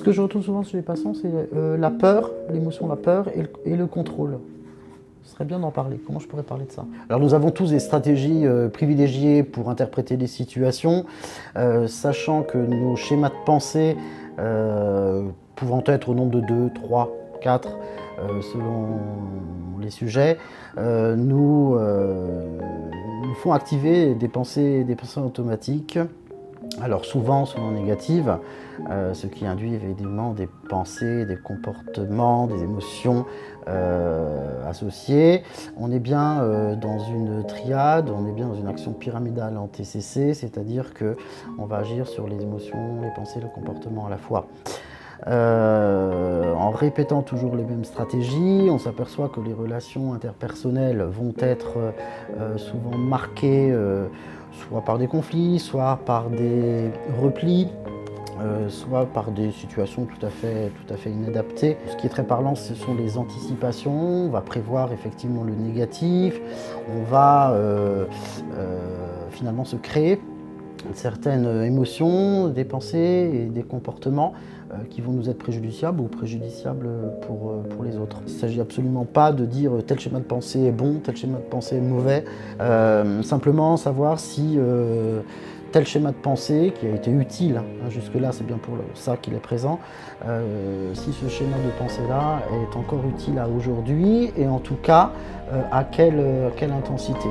Ce que je retrouve souvent chez les patients, c'est la peur, l'émotion, la peur et le contrôle. Ce serait bien d'en parler. Comment je pourrais parler de ça? Alors nous avons tous des stratégies privilégiées pour interpréter les situations, sachant que nos schémas de pensée, pouvant être au nombre de 2, 3, 4, selon les sujets, nous font activer des pensées automatiques. Alors souvent négatives, ce qui induit évidemment des pensées, des comportements, des émotions associées. On est bien dans une triade, on est bien dans une action pyramidale en TCC, c'est-à-dire qu'on va agir sur les émotions, les pensées, le comportement à la fois. En répétant toujours les mêmes stratégies, on s'aperçoit que les relations interpersonnelles vont être souvent marquées soit par des conflits, soit par des replis, soit par des situations tout à fait inadaptées. Ce qui est très parlant, ce sont les anticipations. On va prévoir effectivement le négatif, on va finalement se créer certaines émotions, des pensées et des comportements qui vont nous être préjudiciables ou préjudiciables pour les autres. Il ne s'agit absolument pas de dire tel schéma de pensée est bon, tel schéma de pensée est mauvais, simplement savoir si tel schéma de pensée qui a été utile, jusque-là c'est bien pour ça qu'il est présent, si ce schéma de pensée-là est encore utile à aujourd'hui et en tout cas à quelle intensité.